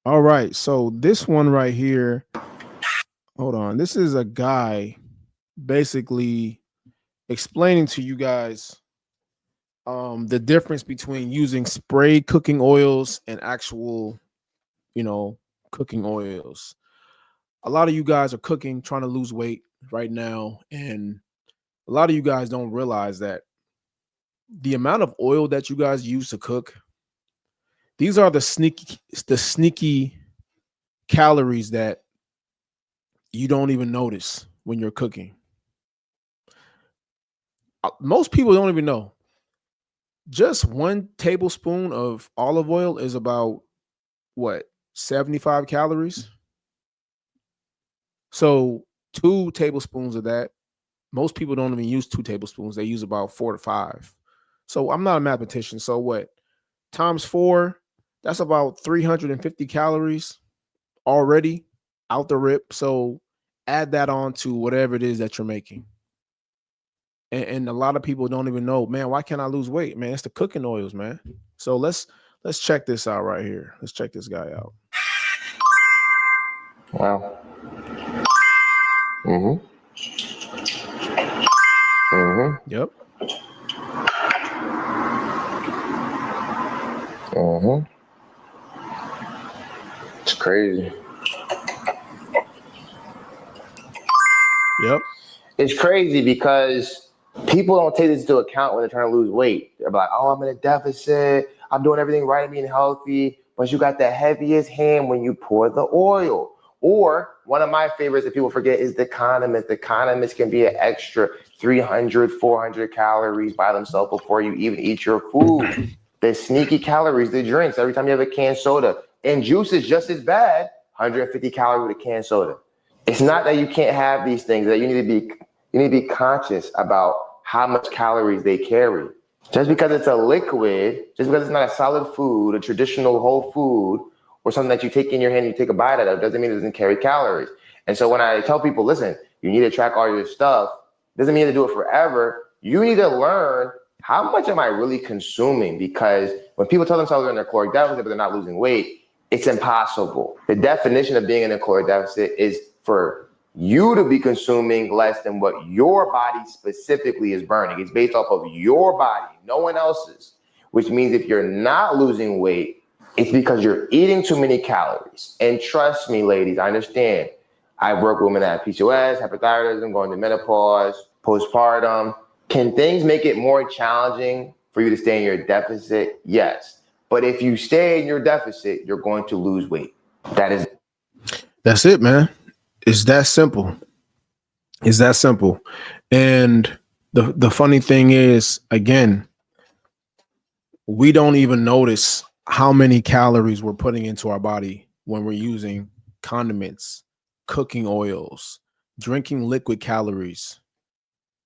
All right. So this one right here, hold on. This is a guy basically explaining to you guys the difference between using spray cooking oils and actual, you know, cooking oils. A lot of you guys are cooking, trying to lose weight right now, and a lot of you guys don't realize that the amount of oil that you guys use to cook, these are the sneaky calories that you don't even notice when you're cooking. Most people don't even know. Just 1 tablespoon of olive oil is about what, 75 calories. So 2 tablespoons of that, most people don't even use 2 tablespoons. They use about 4 to 5. So I'm not a mathematician. So what? Times four, that's about 350 calories already out the rip. So add that on to whatever it is that you're making. And a lot of people don't even know, man, why can't I lose weight? Man, it's the cooking oils, man. So let's check this out right here. Let's check this guy out. Wow. Mm-hmm. Mm-hmm. Yep. Mm-hmm. It's crazy. Yep. It's crazy because people don't take this into account when they're trying to lose weight. They're like, oh, I'm in a deficit. I'm doing everything right. I'm being healthy. But you got the heaviest hand when you pour the oil. Or one of my favorites that people forget is the condiments. The condiments can be an extra 300, 400 calories by themselves before you even eat your food. The sneaky calories, the drinks, every time you have a canned soda. And juice is just as bad, 150 calories with a canned soda. It's not that you can't have these things, that you need to be conscious about how much calories they carry. Just because it's a liquid, just because it's not a solid food, a traditional whole food, or something that you take in your hand and you take a bite out of, doesn't mean it doesn't carry calories. And so when I tell people, listen, you need to track all your stuff, doesn't mean you have to do it forever. You need to learn, how much am I really consuming? Because when people tell themselves they're in their caloric deficit, but they're not losing weight, it's impossible. The definition of being in a caloric deficit is for you to be consuming less than what your body specifically is burning. It's based off of your body, no one else's, which means if you're not losing weight, it's because you're eating too many calories. And trust me, ladies, I understand. I work with women that have PCOS, hypothyroidism, going through menopause, postpartum. Can things make it more challenging for you to stay in your deficit? Yes. But if you stay in your deficit, you're going to lose weight. That's it, man. It's that simple. It's that simple. And the funny thing is, again, we don't even notice how many calories we're putting into our body when we're using condiments, cooking oils, drinking liquid calories.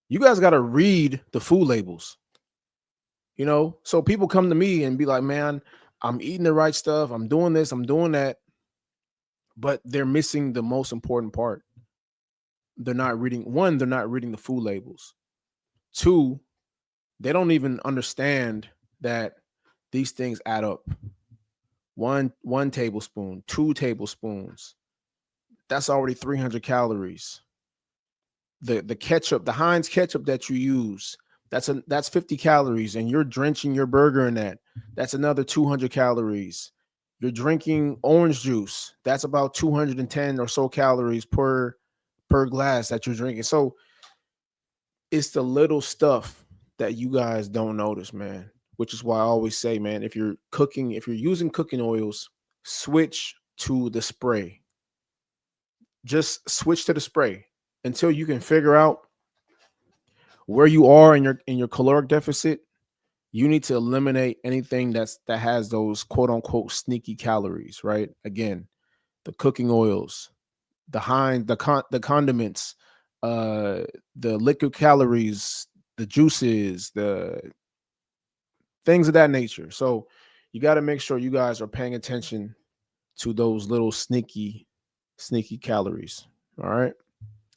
You guys got to read the food labels, So people come to me and be like, man, I'm eating the right stuff. I'm doing this, I'm doing that. But they're missing the most important part. They're not reading the food labels. Two, they don't even understand that these things add up. One tablespoon, 2 tablespoons, that's already 300 calories. The ketchup, the Heinz ketchup that you use, that's 50 calories, and you're drenching your burger in that. That's another 200 calories. You're drinking orange juice, that's about 210 or so calories per glass that you're drinking. So it's the little stuff that you guys don't notice, man. Which is why I always say, man, if you're using cooking oils, switch to the spray. Just switch to the spray until you can figure out where you are in your caloric deficit. You need to eliminate anything that has those quote unquote sneaky calories, right? Again, the cooking oils, the condiments, uh, the liquid calories, the juices, the things of that nature. So you got to make sure you guys are paying attention to those little sneaky calories. All right.